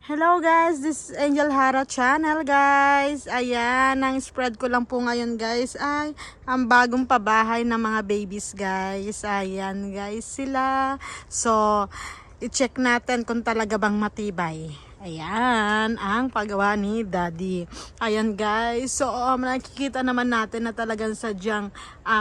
Hello guys, this is Angel Hara channel guys. Ayan, ang spread ko lang po ngayon guys ay ang bagong pabahay ng mga babies guys. Ayan guys sila. So, i-check natin kung talaga bang matibay. Ayan, ang paggawa ni Daddy. Ayan guys, so nakikita naman natin na talagang sadyang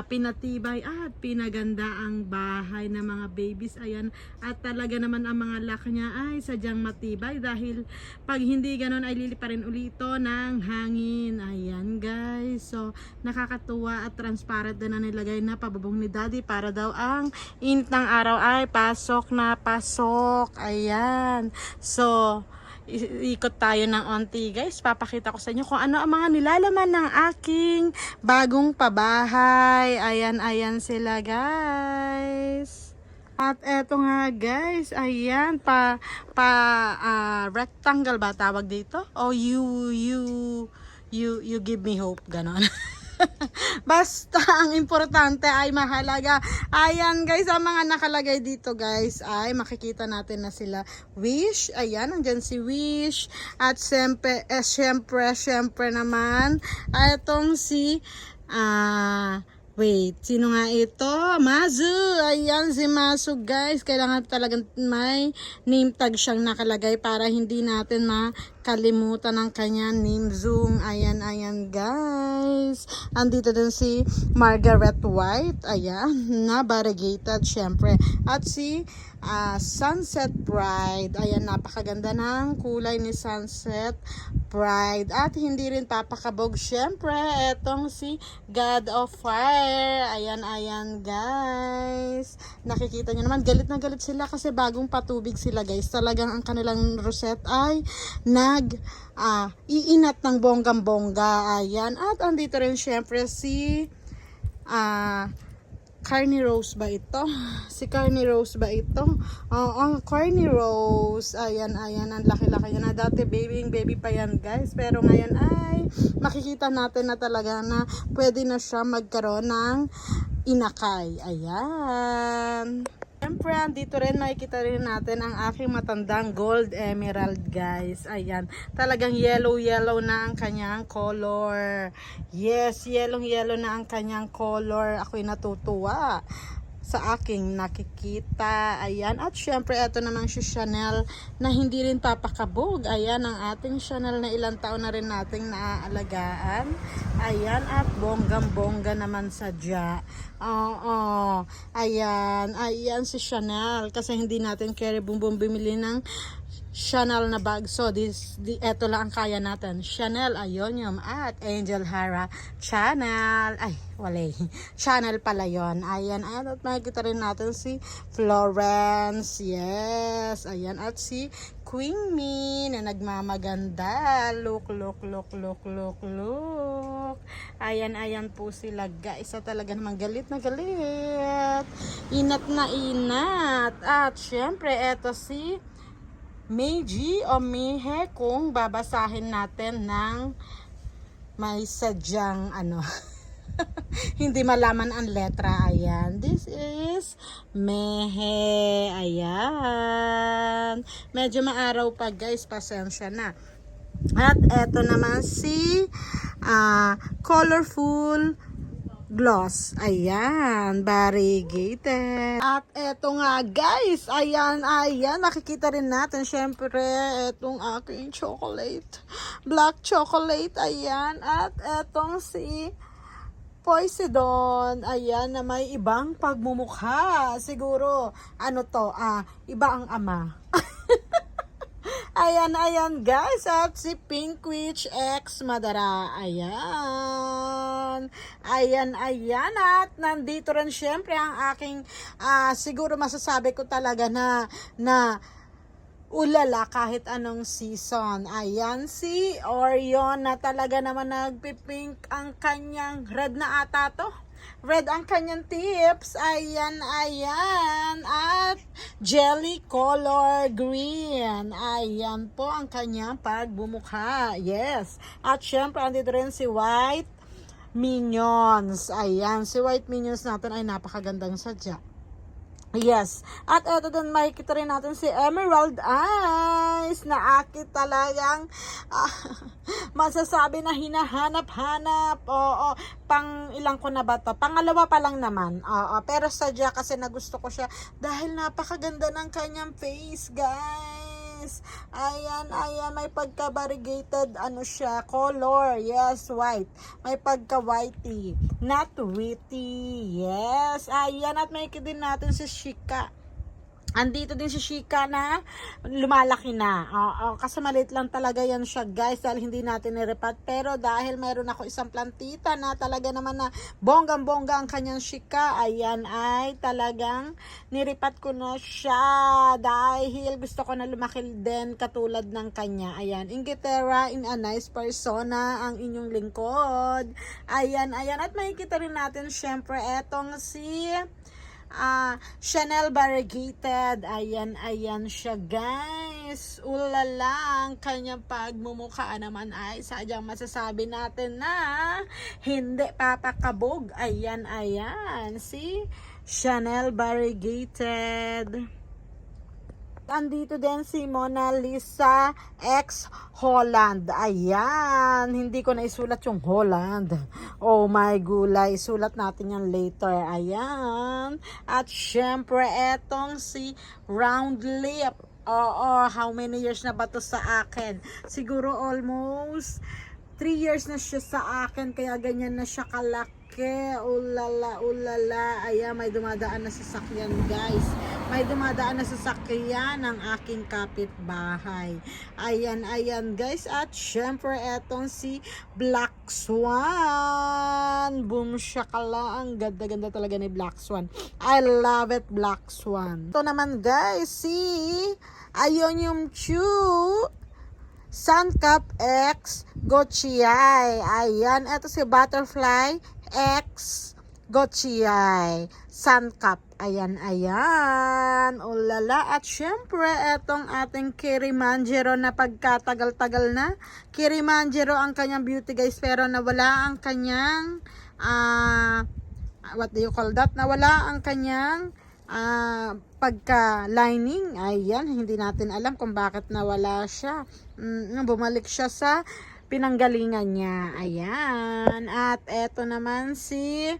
pinatibay at pinaganda ang bahay ng mga babies. Ayan, at talaga naman ang mga lock niya ay sadyang matibay dahil pag hindi ganun ay lilipa rin ulito ng hangin. Ayan guys, so nakakatuwa at transparent din na nilagay na pabubong ni Daddy para daw ang init ng araw ay pasok na pasok. Ayan, so ikot tayo ng onti guys, papakita ko sa inyo kung ano ang mga nilalaman ng aking bagong pabahay. Ayan sila guys. At eto nga guys, ayan rectangle ba tawag dito? O you give me hope, ganon. Basta ang importante ay mahalaga. Ayan guys, ang mga nakalagay dito guys ay makikita natin na sila Wish. Ayan, andyan si Wish. At syempre naman itong si wait, sino nga ito? Mazu! Ayan si Mazu guys. Kailangan talagang may name tag siyang nakalagay para hindi natin makalimutan ang kanyang name zoom. Ayan guys. Andito din si Margaret White. Ayan, na variegated syempre. At si Sunset Pride. Ayan, napakaganda ng kulay ni Sunset Pride. At hindi rin papakabog syempre etong si God of Fire. Ayan guys. Nakikita nyo naman, galit na galit sila kasi bagong patubig sila guys. Talagang ang kanilang rosette ay iinat ng bonggang-bongga. Ayan. At andito rin syempre si Carney Rose ba ito? Si Carney Rose ba ito? Oo, Carney Rose. Ayan, ang laki-laki na. Dati baby pa yan guys. Pero ngayon ay makikita natin na talaga na pwede na siya magkaroon ng inakay. Ayan. Siyempre, dito rin makikita rin natin ang aking matandang gold emerald guys. Ayan, talagang yellow na ang kanyang color. Yes, yellow na ang kanyang color. Ako'y natutuwa sa aking nakikita. Ayan, at syempre ito namang si Chanel na hindi rin papakabog. Ayan ang ating Chanel na ilang taon na rin nating naaalagaan. Ayan, at bonggang-bongga naman sadya. Ayan si Chanel kasi hindi natin carry bumbong bumili ng Chanel na bag. So, eto lang ang kaya natin. Chanel Ionium at Angel Hara Channel. Ay, wala. Channel pala yun. Ayan. At makikita rin natin si Florence. Yes. Ayan. At si Queen Me na nagmamaganda. Look. Ayan po sila guys. Talaga namang galit na galit. Inat na inat. At syempre, eto si Meiji o Mihe kung babasahin natin ng may sadyang hindi malaman ang letra. Ayan, this is Mehe. Ayan, medyo maaraw pa guys, pasensya na. At eto naman si Colorful Gloss. Ayan, variegated. At eto nga guys, ayan, nakikita rin natin syempre etong aking chocolate, black chocolate. Ayan, at etong si Poseidon. Ayan, na may ibang pagmumukha. Siguro, iba ang ama. Ayan guys, at si Pink Witch X Madara. Ayan, at nandito rin syempre ang aking siguro masasabi ko talaga na ulala kahit anong season. Ayan si Orion na talaga naman nagpipink ang kanyang red na ata to. Red ang kanyang tips. Ayan. At jelly color green. Ayan po ang kanyang pagbumukha. Yes. At syempre, andito rin si White Minions. Ayan. Si White Minions natin ay napakagandang sadya. Yes. At eto din makikita rin natin si Emerald Eyes na akit talagang masasabi na hinahanap-hanap. Oo, pang ilang ko na ba to? Pangalawa pa lang naman. Oo, pero sadya kasi nagusto ko siya dahil napakaganda ng kanyang face, guys. Ayan, may pagka-variegated ano siya, color. Yes, white. May pagka-whitey. Not witty. Yes. Ayan, at may din natin si Shika. Andito din si Shika na lumalaki na. Oo, kasi maliit lang talaga yan siya, guys, dahil hindi natin nirepat. Pero dahil mayroon ako isang plantita na talaga naman na bonggang-bongga ang kanyang Shika, ayan ay talagang niripat ko na siya dahil gusto ko na lumaki din katulad ng kanya. Ayan, Inglaterra in a nice persona ang inyong lingkod. Ayan, at makikita rin natin syempre etong si Chanel Variegated. Ayan siya, guys. Ulala, ang kanyang pagmumukha naman ay sadyang masasabi natin na hindi papakabog. Ayan, si Chanel Variegated. Andito din si Mona Lisa X Holland. Ayan, hindi ko na isulat yung Holland. Oh my gulay, isulat natin yan later. Ayan. At syempre etong si Round Lip. Oo, how many years na ba to sa akin? Siguro almost 3 years na siya sa akin, kaya ganyan na siya kalaki. Ulala. Ayan, may dumadaan na sasakyan, guys. May dumadaan na sasakyan ng aking kapitbahay. Ayan, guys. At syempre, etong si Black Swan. Boom, shakala. Ang ganda-ganda talaga ni Black Swan. I love it, Black Swan. Ito naman, guys, si Ionium Chew Suncap X Gochiai. Ayan, eto si Butterfly X Gochiai Suncap. Ayan. Ulala. At syempre, etong ating Kilimanjaro na pagkatagal-tagal na. Kilimanjaro ang kanyang beauty, guys, pero nawala ang kanyang what do you call that? Nawala ang kanyang pagka-lining. Ayan, hindi natin alam kung bakit nawala siya. Bumalik siya sa pinanggalingan niya. Ayan. At eto naman si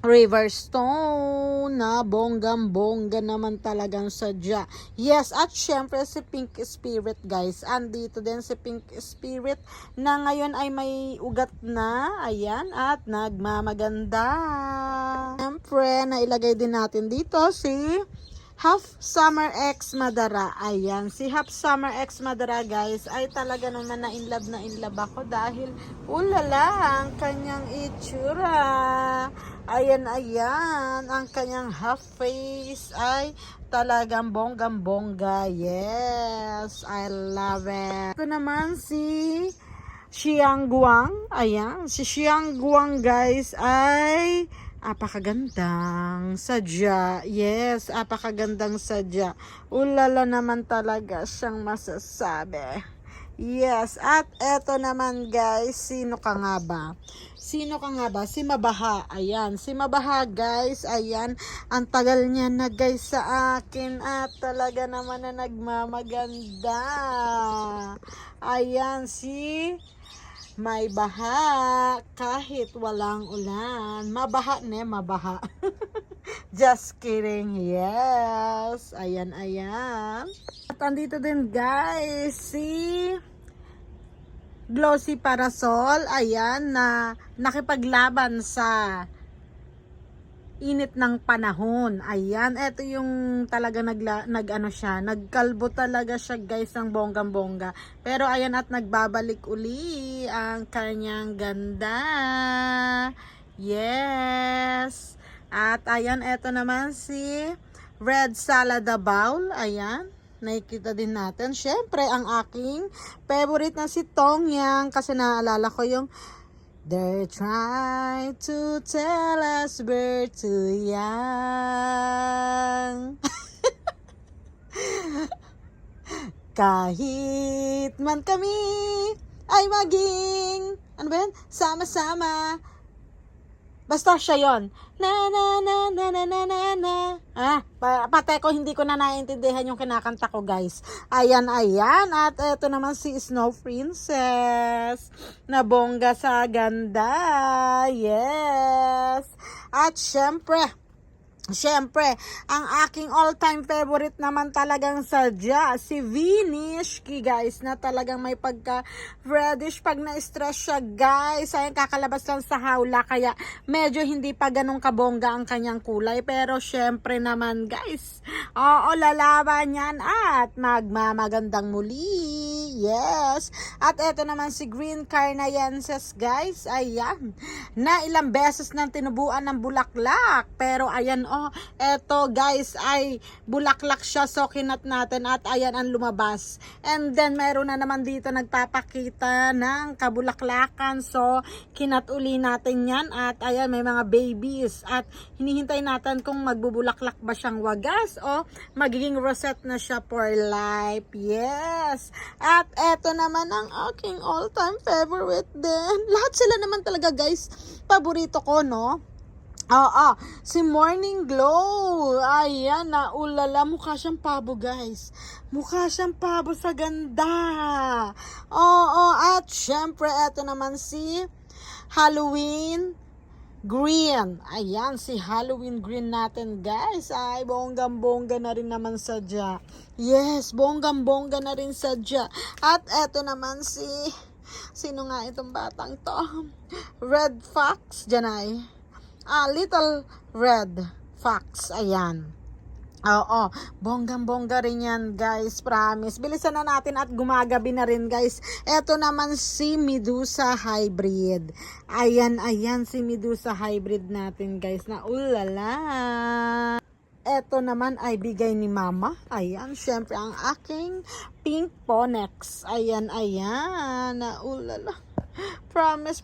Riverstone na bonggang-bongga naman talagang sadya. Yes, at syempre si Pink Spirit, guys. Andito din si Pink Spirit na ngayon ay may ugat na. Ayan, at nagmamaganda. Syempre, nailagay din natin dito si Half Summer X Madara. Ayan, si Half Summer X Madara, guys, ay talaga naman na in love ako dahil ulala ang kanyang itsura. Ayan, ang kanyang half face ay talagang bonggang-bongga. Yes, I love it. Ito naman si Xiangguang. Ayan, si Xiangguang, guys, ay apakagandang sadya. Yes, apakagandang sadya. Ulala naman talaga siyang masasabi. Yes, at eto naman, guys, sino ka nga ba? Si Mabaha. Ayan, si Mabaha, guys. Ayan, ang tagal niya na, guys, sa akin at talaga naman na nagmamaganda. Ayan, si may baha kahit walang ulan. Mabaha. Just kidding. Yes. Ayan. At andito din, guys, si Glossy Parasol. Ayan, na nakipaglaban sa init ng panahon. Ayan, eto yung talaga nagkalbo talaga siya, guys, ng bonggang-bongga. Pero ayan, at nagbabalik uli ang kanyang ganda. Yes. At ayan, eto naman si Red Salada Bowl. Ayan, nakikita din natin. Syempre, ang aking favorite na si Tongyang, kasi naalala ko yung they try to tell us we're too young. Kahit man kami ay maging, ano ba yan? Sama-sama. Basta siya yon. Na na na na na na na na. Patay ko, hindi ko na naiintindihan yung kinakanta ko, guys. Ayan. At eto naman si Snow Princess. Na bongga sa ganda. Yes. At Siyempre, ang aking all-time favorite naman talagang sadya, si Vinishki, guys, na talagang may pagka-reddish pag na-stress siya, guys. Ayun, kakalabas lang sa hawla, kaya medyo hindi pa ganun kabongga ang kanyang kulay. Pero siyempre naman, guys, oo, lalaban yan at magmamagandang muli. Yes. At eto naman si Green Carnayensis, guys. Ayan, na ilang beses nang tinubuan ng bulaklak. Pero ayan, eto guys ay bulaklak siya, so kinat natin at ayan ang lumabas. And then meron na naman dito nagpapakita ng kabulaklakan, so kinat uli natin yan at ayan may mga babies at hinihintay natin kung magbubulaklak ba siyang wagas o magiging rosette na siya for life. Yes. At eto naman ang aking all-time favorite din. Lahat sila naman talaga, guys, paborito ko, no? Si Morning Glow. Ayan, ulala, mukha siyang pabo, guys. Mukha siyang pabo sa ganda. At syempre, eto naman si Halloween Green. Ayan, si Halloween Green natin, guys. Ay, bonggang-bongga na rin naman sadya. Yes, bonggang-bongga na rin sadya. At eto naman si... Sino nga itong batang to? Red Fox, Janay. Little Red Fox. Ayan. Bonggang-bongga rin yan, guys. Promise. Bilisan na natin at gumagabi na rin, guys. Eto naman si Medusa Hybrid. Ayan, si Medusa Hybrid natin, guys. Na ulala. Eto naman ay bigay ni Mama. Ayan, syempre ang aking pink Ponex. Ayan. Na ulala. Promise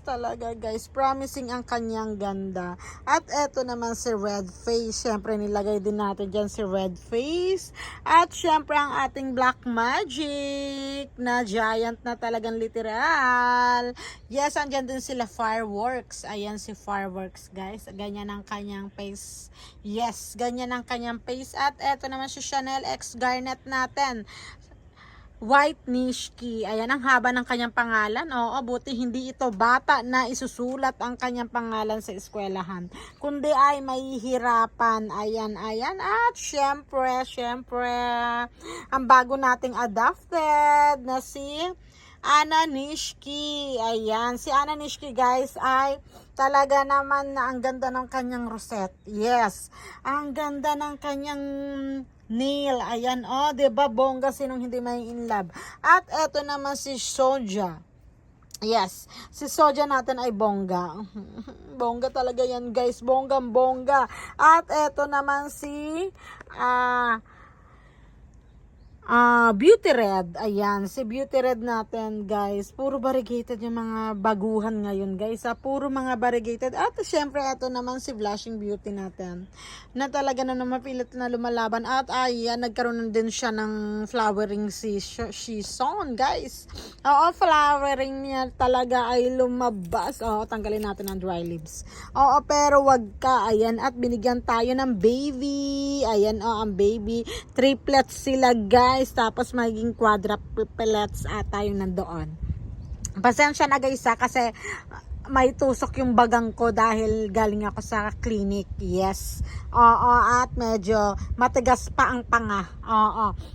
talaga, guys. Promising ang kanyang ganda. At eto naman si Red Face. Syempre nilagay din natin dyan si Red Face. At syempre ang ating Black Magic na giant na talagang literal. Yes, andyan din sila Fireworks. Ayan si Fireworks, guys. Ganyan ang kanyang face. Yes, ganyan ang kanyang face. At eto naman si Chanel X Garnet natin. White Nishki. Ayan, ang haba ng kanyang pangalan. Buti hindi ito bata na isusulat ang kanyang pangalan sa eskwelahan, kundi ay mahihirapan. Ayan. At syempre, ang bago nating adopted na si Anna Nishki. Ayan, si Anna Nishki, guys, ay talaga naman na ang ganda ng kanyang rosette. Yes, ang ganda ng kanyang nail. Ayan, diba, bongga, sinong hindi may in love. At eto naman si Soja. Yes, si Soja natin ay bongga. Bongga talaga yan, guys. Bonggang-bongga. At eto naman si Beauty Red. Ayan, si Beauty Red natin, guys. Puro variegated yung mga baguhan ngayon, guys. Puro mga variegated. At syempre, ito naman si Blushing Beauty natin. Na talaga na mapilit na lumalaban. At ayan, nagkaroon din siya ng flowering season, guys. Flowering niya talaga ay lumabas. Tanggalin natin ang dry leaves. Pero wag ka. Ayan, at binigyan tayo ng baby. Ayan, ang baby. Triplets sila, guys. Tapos magiging quadruplets ata yung nandoon. Pasensya na, guys, kasi may tusok yung bagang ko dahil galing ako sa clinic. Yes. At medyo matigas pa ang panga.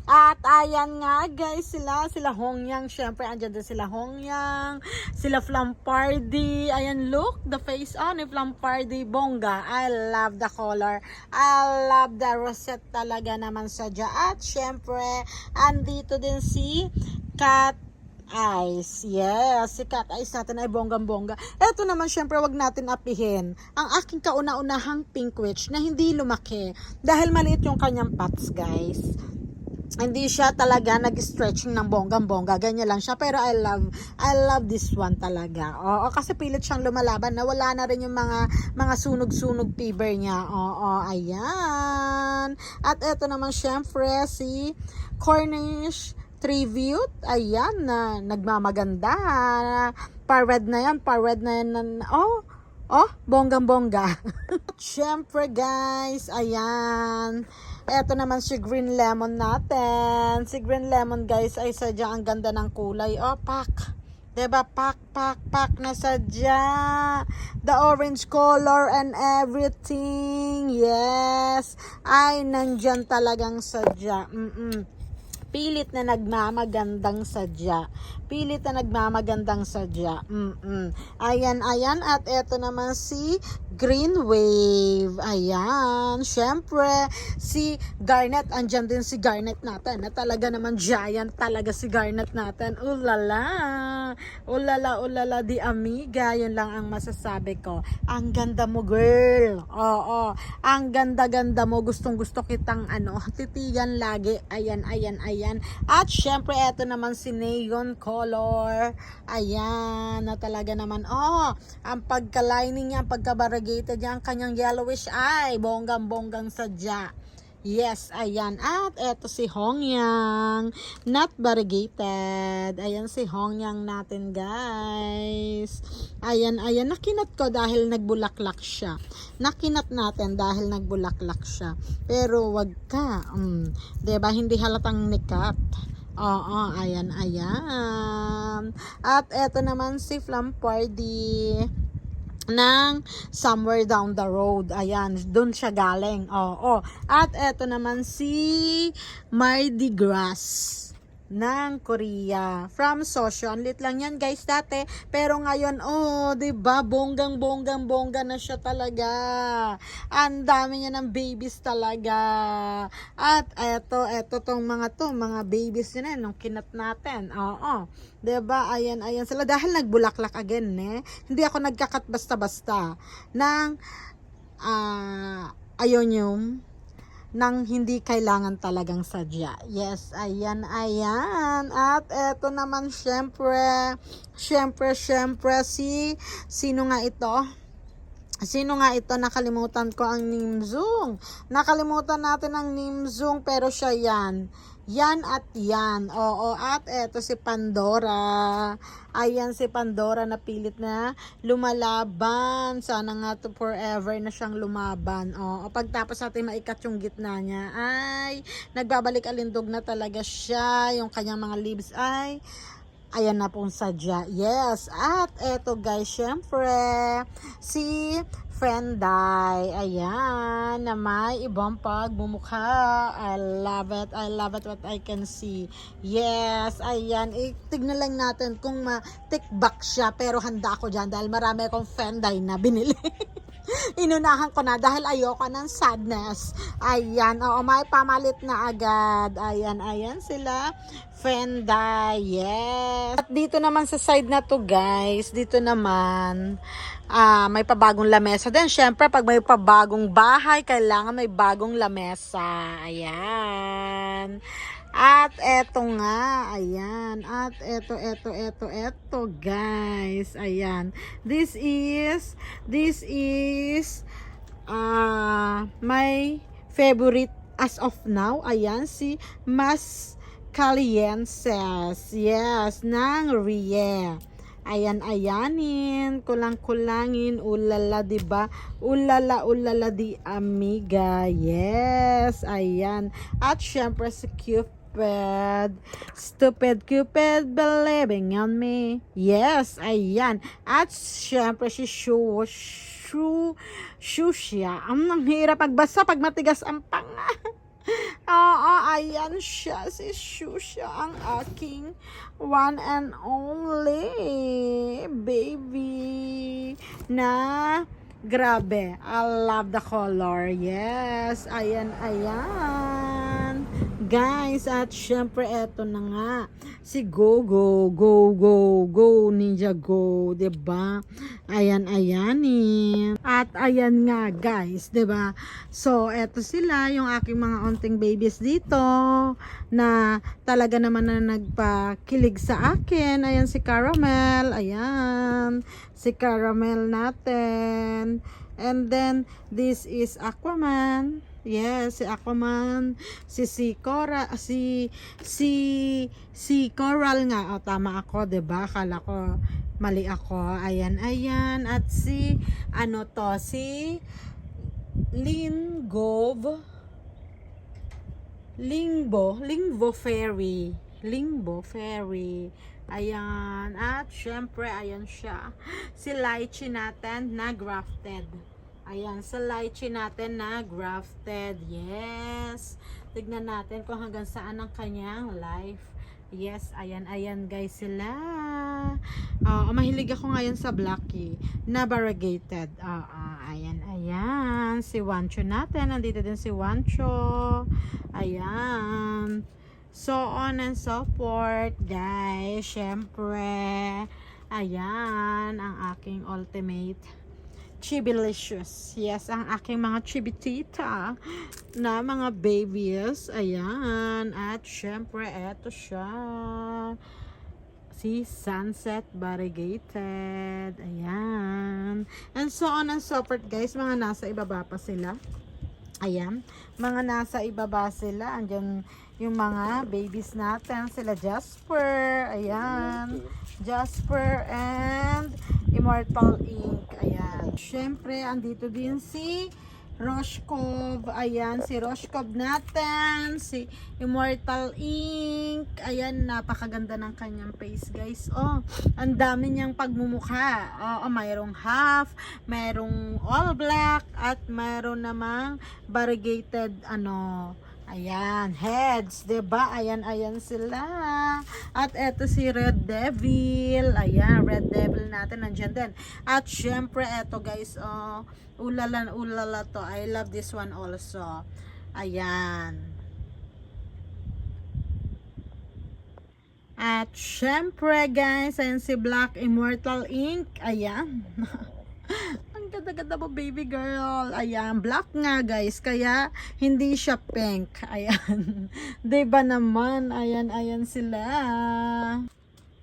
At ayan nga, guys, sila Hongyang. Syempre, andyan din sila Hongyang, sila Flampardy. Ayan, look, the face on ni Flampardy, bongga. I love the color. I love the rosette talaga naman sadya. At syempre, andito din si Cat Eyes. Yes, si Cat Eyes natin ay bonggang-bongga. Eto naman, syempre, wag natin apihin ang aking kauna-unahang pink witch na hindi lumaki dahil maliit yung kanyang pots, guys. Hindi siya talaga nag-stretching ng bonggang-bongga. Ganyan lang siya. Pero I love this one talaga. Kasi pilit siyang lumalaban na wala na rin yung mga sunog-sunog fever niya. Ayan. At eto naman, syempre, si Cornish Tribute. Ayan, na nagmamaganda. Par-red na yan. Oh, bonggang-bongga. Siyempre guys, ayan. Eto naman si green lemon natin. Si green lemon guys ay sadyang ang ganda ng kulay. Oh, pak. Diba? Pak na sadya. The orange color and everything. Yes. Ay, nandyan talagang sadya. Pilit na nagmamagandang sadya. Pilit na nagmamagandang sadya. Ayan. At eto naman si Green Wave. Ayan. Syempre, si Garnet. Andyan din si Garnet natin. Na talaga naman giant talaga si Garnet natin. Ulala. Ulala di amiga. Yun lang ang masasabi ko. Ang ganda mo, girl. Oo. Ang ganda-ganda mo. Gustong-gusto kitang titigan lagi. Ayan. At syempre, eto naman si Neon Color. Ayan, na talaga naman. Ang pagka-lining niya, ang pagka-variegated niya, ang kanyang yellowish eye. Bonggang-bonggang sadya. Yes, ayan. At eto si Hongyang. Not variegated. Ayan si Hongyang natin, guys. Ayan. Nakinat ko dahil nagbulaklak siya. Nakinat natin dahil nagbulaklak siya. Pero wag ka. Diba? Hindi halatang nikat. Oo, ayan. At eto naman si Flampardy ng Somewhere Down the Road. Ayan, dun siya galing. Oo. At eto naman si Mardi Gras ng Korea. From Sosyo. Ang lit lang yan guys dati. Pero ngayon, diba? Bongga na siya talaga. Ang dami niya ng babies talaga. At eto tong mga babies yun nung kinat natin. Oo. Diba? Ayan sila. Dahil nagbulaklak again, Hindi ako nagkakat basta-basta ng ayonium nang hindi kailangan talagang sadya. Yes, ayan. At eto naman syempre sino nga ito? Nakalimutan ko ang Nimzung. Nakalimutan natin ang Nimzung pero siya yan. Yan. Oo. At eto si Pandora. Ayan si Pandora na pilit na lumalaban. Sana nga to forever na siyang lumaban. Oo. Pagtapos natin maikat yung gitna niya, ay nagbabalik alindog na talaga siya. Yung kanyang mga leaves ay ayan na pong sadya. Yes. At eto guys, syempre si Fenday. Ayan, na may ibang pagmumukha. I love it what I can see. Yes, ayan. Tignan lang natin kung ma-tickback siya. Pero handa ako dyan dahil marami akong Fenday na binili. Inunahan ko na dahil ayoko ng sadness. Ayan, oo, may pamalit na agad. Ayan sila. Fenday, yes. At dito naman sa side na to guys, dito naman, may pabagong lamesa din. Syempre, pag may pabagong bahay, kailangan may bagong lamesa. Ayan. At eto nga, ayan. At eto guys. Ayan. This is my favorite as of now. Ayan, si Mas Calienses. Yes, ng Rie. Ayan-ayanin, kulang-kulangin, ulala, diba? Ulala di amiga. Yes, ayan. At syempre si Cupid. Stupid Cupid, believing on me. Yes, ayan. At syempre si Shusha. Ang hirap magbasa pag matigas ang panga. Oo, ayan siya, si Shusha, ang aking one and only baby na grabe. I love the color. Yes, ayan. Guys, at syempre eto na nga si Go Ninja Go, 'di ba? Ayanin. At ayan nga guys, 'di ba? So eto sila yung aking mga onting babies dito na talaga naman na nagpakilig sa akin. Ayan si Caramel, ayan si Caramel natin. And then this is Aquaman. Yes, si Aquaman, si Coral nga. O, tama ako, 'di ba? Akala ko Mali ako. Ayan, ayan. At si, ano to, si Lingbo Fairy. Lingbo Fairy. Ayan. At syempre, ayan siya. Si lychee natin na grafted. Ayan, sa lychee natin na grafted. Yes. Tignan natin kung hanggang saan ang kanyang life. Yes, ayan, ayan guys sila. Mahilig ako ngayon sa Blackie na variegated. Ayan, ayan. Si Wancho natin. Nandito din si Wancho. Ayan. So on and so forth, guys. Syempre, ayan, ang aking ultimate Chibilicious. Yes, ang aking mga chibitita na mga babies. Ayan. At syempre, eto siya. Si Sunset Variegated. Ayan. And so on and so forth, guys. Mga nasa ibaba pa sila. Ayan. Mga nasa ibaba sila. Andyan yung mga babies natin. Sila Jasper. Ayan. Jasper and Immortal Ink. Ayan. Syempre, andito din si Roshkov. Ayan, si Roshkov natin. Si Immortal Ink. Ayan, napakaganda ng kanyang face, guys. Oh, ang dami niyang pagmumukha. Mayroong half, mayroong all black, at mayroon namang variegated, ayan, heads, diba? Ayan, ayan sila. At eto si Red Devil. Ayan, Red Devil natin, nandyan din. At syempre, eto guys, ulala, ulala to. I love this one also. Ayan. At syempre guys, ayan si Black Immortal Ink. Ayan. Ang ganda-ganda mo, baby girl. Ayan, black nga guys, kaya hindi siya pink. Ayan. Diba naman? Ayan, ayan sila.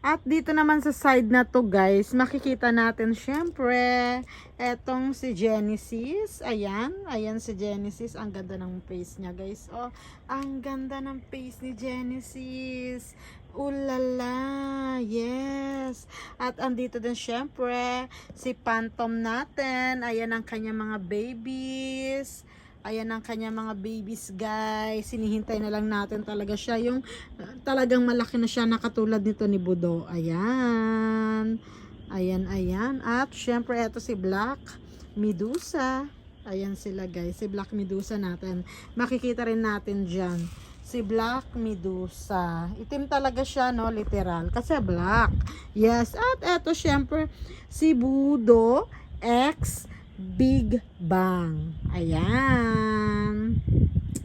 At dito naman sa side na to guys, makikita natin syempre etong si Genesis. Ayan, ayan si Genesis. Ang ganda ng face niya guys. Oh, ang ganda ng face ni Genesis. Ulala, yes. At andito din syempre si Phantom natin. Ayan ang kanyang mga babies. Ayan ang kanyang mga babies guys. Sinihintay na lang natin talaga siya. Yung talagang malaki na siya na katulad nito ni Budo. Ayan. Ayan, ayan. At syempre ito si Black Medusa. Ayan sila guys. Si Black Medusa natin. Makikita rin natin dyan. Si Black Medusa. Itim talaga siya, no? Literal. Kasi black. Yes. At eto syempre si Budo X Big Bang. Ayan.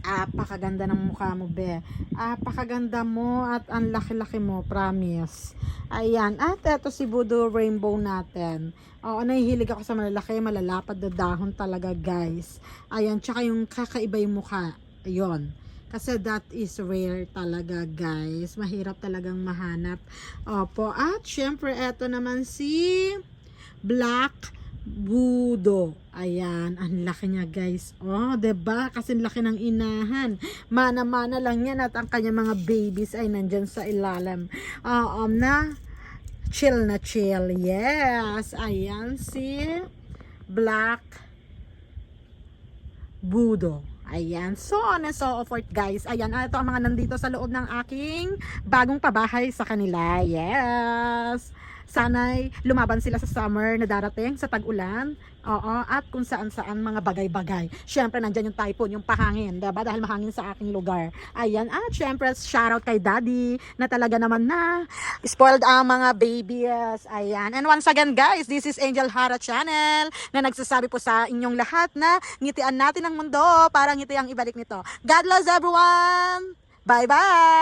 Apakaganda ng mukha mo, be. Apakaganda mo at ang laki-laki mo, promise. Ayan. At eto si Budo Rainbow natin. Oo, nahihilig ako sa malalaki, malalapad na dahon talaga, guys. Ayan, tsaka yung kakaiba yung mukha. Ayun. Kasi that is rare talaga, guys. Mahirap talagang mahanap. Opo. At syempre, eto naman si Black Budo. Ayan, ang laki niya guys. Oh, 'di ba? Kasi laki ng inahan. Mana-mana lang 'yan at ang kanya mga babies ay nandiyan sa ilalim. Na chill na chill. Yes. Ayan si Black Budo. Ayan. So on and so forth guys. Ayan. Ito ang mga nandito sa loob ng aking bagong pabahay sa kanila. Yes. Sana'y lumaban sila sa summer na darating, sa tag-ulan. Oo, at kung saan-saan mga bagay-bagay. Syempre, nandyan yung typhoon, yung pahangin, diba? Dahil mahangin sa aking lugar. Ayan, at syempre, shoutout kay Daddy, na talaga naman na spoiled ang mga babies. Ayan, and once again guys, this is Angel Hara Channel, na nagsasabi po sa inyong lahat na ngitian natin ang mundo para ngiti ang ibalik nito. God bless everyone! Bye-bye!